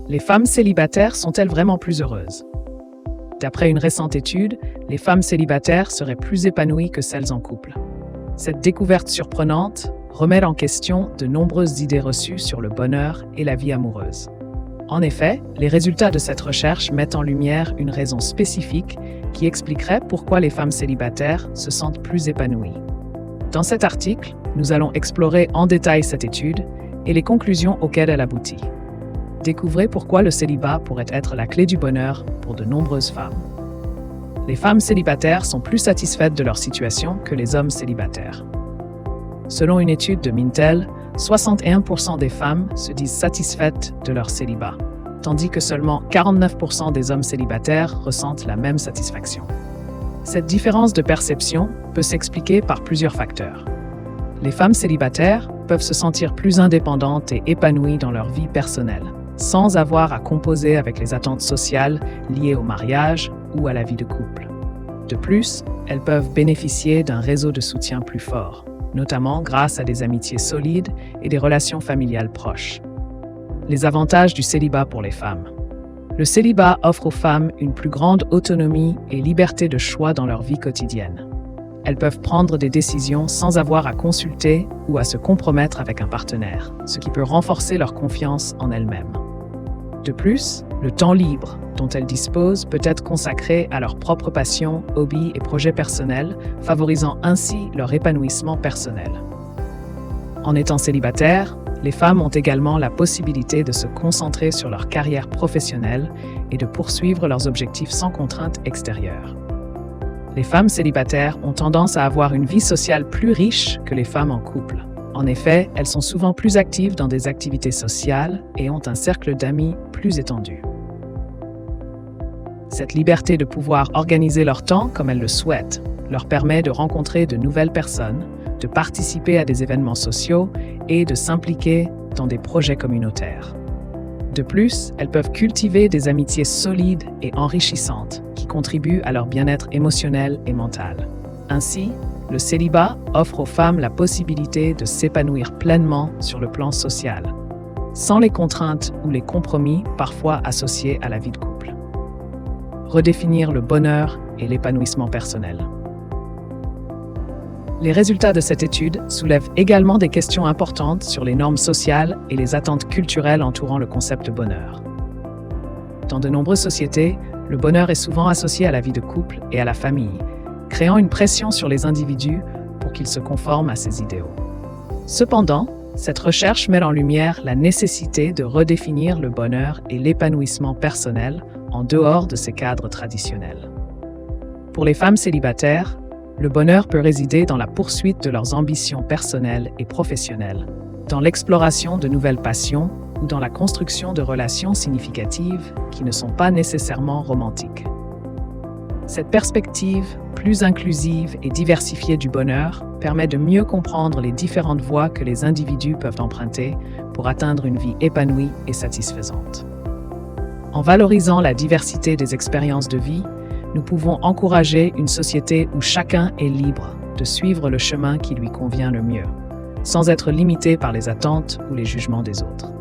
Les femmes célibataires sont-elles vraiment plus heureuses? D'après une récente étude, les femmes célibataires seraient plus épanouies que celles en couple. Cette découverte surprenante remet en question de nombreuses idées reçues sur le bonheur et la vie amoureuse. En effet, les résultats de cette recherche mettent en lumière une raison spécifique qui expliquerait pourquoi les femmes célibataires se sentent plus épanouies. Dans cet article, nous allons explorer en détail cette étude et les conclusions auxquelles elle aboutit. Découvrez pourquoi le célibat pourrait être la clé du bonheur pour de nombreuses femmes. Les femmes célibataires sont plus satisfaites de leur situation que les hommes célibataires. Selon une étude de Mintel, 61% des femmes se disent satisfaites de leur célibat, tandis que seulement 49% des hommes célibataires ressentent la même satisfaction. Cette différence de perception peut s'expliquer par plusieurs facteurs. Les femmes célibataires peuvent se sentir plus indépendantes et épanouies dans leur vie personnelle, sans avoir à composer avec les attentes sociales liées au mariage ou à la vie de couple. De plus, elles peuvent bénéficier d'un réseau de soutien plus fort, notamment grâce à des amitiés solides et des relations familiales proches. Les avantages du célibat pour les femmes. Le célibat offre aux femmes une plus grande autonomie et liberté de choix dans leur vie quotidienne. Elles peuvent prendre des décisions sans avoir à consulter ou à se compromettre avec un partenaire, ce qui peut renforcer leur confiance en elles-mêmes. De plus, le temps libre dont elles disposent peut être consacré à leurs propres passions, hobbies et projets personnels, favorisant ainsi leur épanouissement personnel. En étant célibataires, les femmes ont également la possibilité de se concentrer sur leur carrière professionnelle et de poursuivre leurs objectifs sans contrainte extérieure. Les femmes célibataires ont tendance à avoir une vie sociale plus riche que les femmes en couple. En effet, elles sont souvent plus actives dans des activités sociales et ont un cercle d'amis plus étendu. Cette liberté de pouvoir organiser leur temps comme elles le souhaitent leur permet de rencontrer de nouvelles personnes, de participer à des événements sociaux et de s'impliquer dans des projets communautaires. De plus, elles peuvent cultiver des amitiés solides et enrichissantes qui contribuent à leur bien-être émotionnel et mental. Ainsi, le célibat offre aux femmes la possibilité de s'épanouir pleinement sur le plan social, sans les contraintes ou les compromis parfois associés à la vie de couple. Redéfinir le bonheur et l'épanouissement personnel. Les résultats de cette étude soulèvent également des questions importantes sur les normes sociales et les attentes culturelles entourant le concept de bonheur. Dans de nombreuses sociétés, le bonheur est souvent associé à la vie de couple et à la famille, créant une pression sur les individus pour qu'ils se conforment à ces idéaux. Cependant, cette recherche met en lumière la nécessité de redéfinir le bonheur et l'épanouissement personnel en dehors de ces cadres traditionnels. Pour les femmes célibataires, le bonheur peut résider dans la poursuite de leurs ambitions personnelles et professionnelles, dans l'exploration de nouvelles passions ou dans la construction de relations significatives qui ne sont pas nécessairement romantiques. Cette perspective, plus inclusive et diversifiée du bonheur, permet de mieux comprendre les différentes voies que les individus peuvent emprunter pour atteindre une vie épanouie et satisfaisante. En valorisant la diversité des expériences de vie, nous pouvons encourager une société où chacun est libre de suivre le chemin qui lui convient le mieux, sans être limité par les attentes ou les jugements des autres.